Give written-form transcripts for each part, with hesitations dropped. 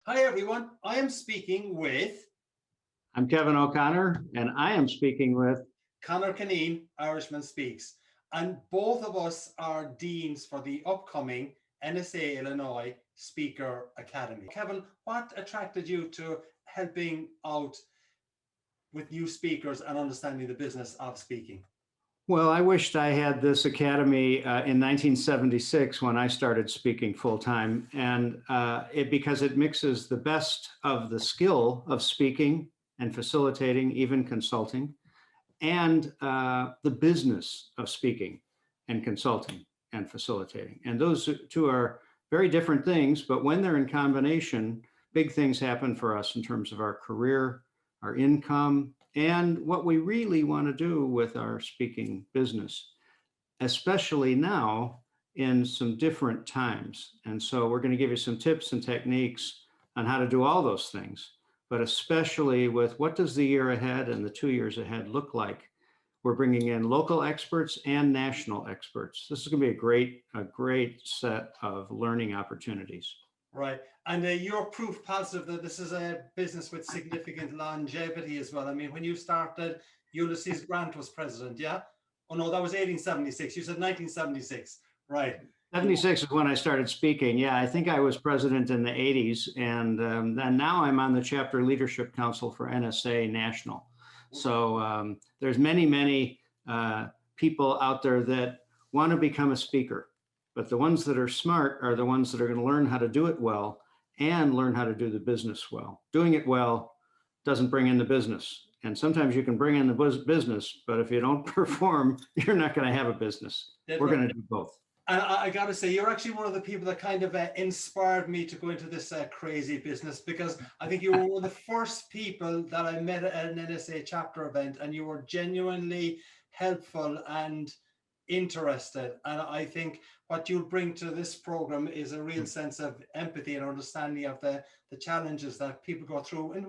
Hi everyone, I am speaking with I'm Kevin O'Connor, and I am speaking with. Conor Caneen, Irishman Speaks, and both of us are deans for the upcoming NSA Illinois Speaker Academy. Kevin, what attracted you to helping out with new speakers and understanding the business of speaking? Well, I wished I had this academy in 1976 when I started speaking full time, and because it mixes the best of the skill of speaking and facilitating, even consulting, and the business of speaking and consulting and facilitating. And those two are very different things, but when they're in combination, big things happen for us in terms of our career, our income, and what we really want to do with our speaking business, especially now in some different times. And so we're going to give you some tips and techniques on how to do all those things, but especially with what does the year ahead and the 2 years ahead look like. We're bringing in local experts and national experts. This is going to be a great set of learning opportunities. Right. And you're proof positive that this is a business with significant longevity as well. I mean, when you started, Ulysses Grant was president, yeah? Oh, no, that was 1876. You said 1976. Right. 76 is when I started speaking. Yeah, I think I was president in the 80s. And then now I'm on the chapter leadership council for NSA National. So there's many people out there that want to become a speaker. But the ones that are smart are the ones that are going to learn how to do it well and learn how to do the business well. Doing it well doesn't bring in the business. And sometimes you can bring in the business, but if you don't perform, you're not going to have a business. We're going to do both. And I got to say, you're actually one of the people that kind of inspired me to go into this crazy business, because I think you were one of the first people that I met at an NSA chapter event, and you were genuinely helpful and interested. And I think what you'll bring to this program is a real sense of empathy and understanding of the challenges that people go through. And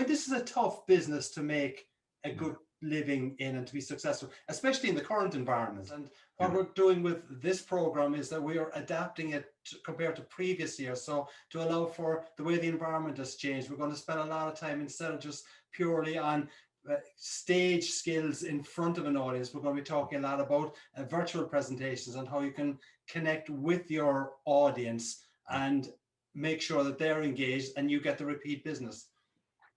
this is a tough business to make a good living in and to be successful, especially in the current environment. And what we're doing with this program is that we are adapting it compared to previous years. So to allow for the way the environment has changed, we're going to spend a lot of time, instead of just purely on stage skills in front of an audience, we're going to be talking a lot about virtual presentations and how you can connect with your audience and make sure that they're engaged and you get the repeat business.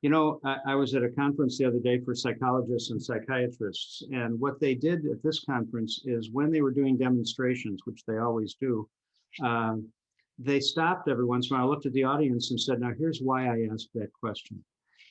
You know, I was at a conference the other day for psychologists and psychiatrists, and what they did at this conference is when they were doing demonstrations, which they always do, they stopped every once in a while, looked at the audience and said, now here's why I asked that question.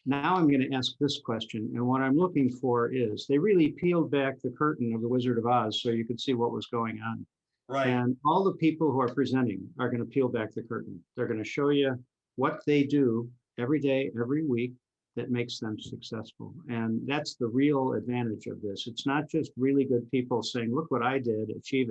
Now I'm going to ask this question, and what I'm looking for is, they really peeled back the curtain of the Wizard of Oz so you could see what was going on. Right. And all the people who are presenting are going to peel back the curtain. They're going to show you what they do every day, every week, that makes them successful. And that's the real advantage of this. It's not just really good people saying, look what I did, achieve.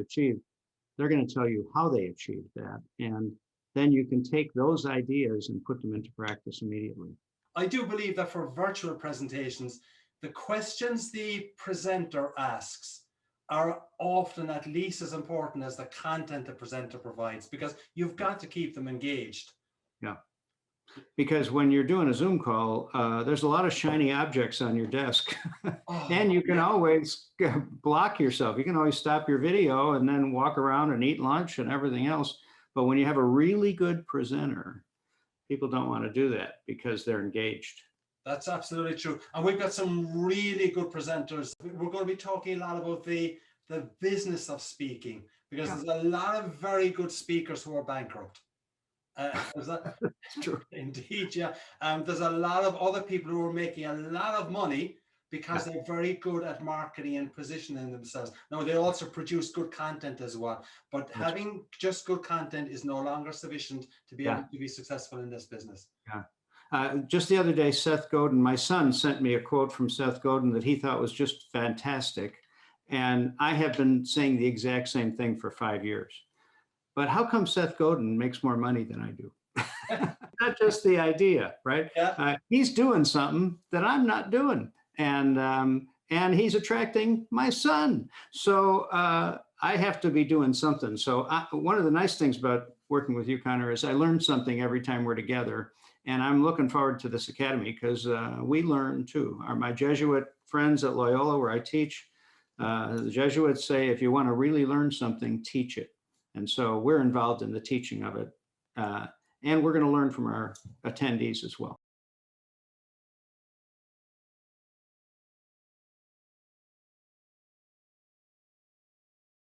They're going to tell you how they achieved that. And then you can take those ideas and put them into practice immediately. I do believe that for virtual presentations, the questions the presenter asks are often at least as important as the content the presenter provides, because you've got to keep them engaged. Yeah. Because when you're doing a Zoom call, there's a lot of shiny objects on your desk. And you can always block yourself. You can always stop your video and then walk around and eat lunch and everything else. But when you have a really good presenter, people don't want to do that because they're engaged. That's absolutely true. And we've got some really good presenters. We're going to be talking a lot about the business of speaking, because there's a lot of very good speakers who are bankrupt. That's true. Indeed, yeah. There's a lot of other people who are making a lot of money because they're very good at marketing and positioning themselves. Now, they also produce good content as well, but having just good content is no longer sufficient to be able to be successful in this business. Yeah. Just the other day, Seth Godin, my son, sent me a quote from Seth Godin that he thought was just fantastic. And I have been saying the exact same thing for 5 years. But how come Seth Godin makes more money than I do? Not just the idea, right? Yeah. He's doing something that I'm not doing. And he's attracting my son. So I have to be doing something. So one of the nice things about working with you, Connor, is I learn something every time we're together. And I'm looking forward to this academy because we learn too. My Jesuit friends at Loyola, where I teach, the Jesuits say, if you want to really learn something, teach it. And so we're involved in the teaching of it. And we're going to learn from our attendees as well.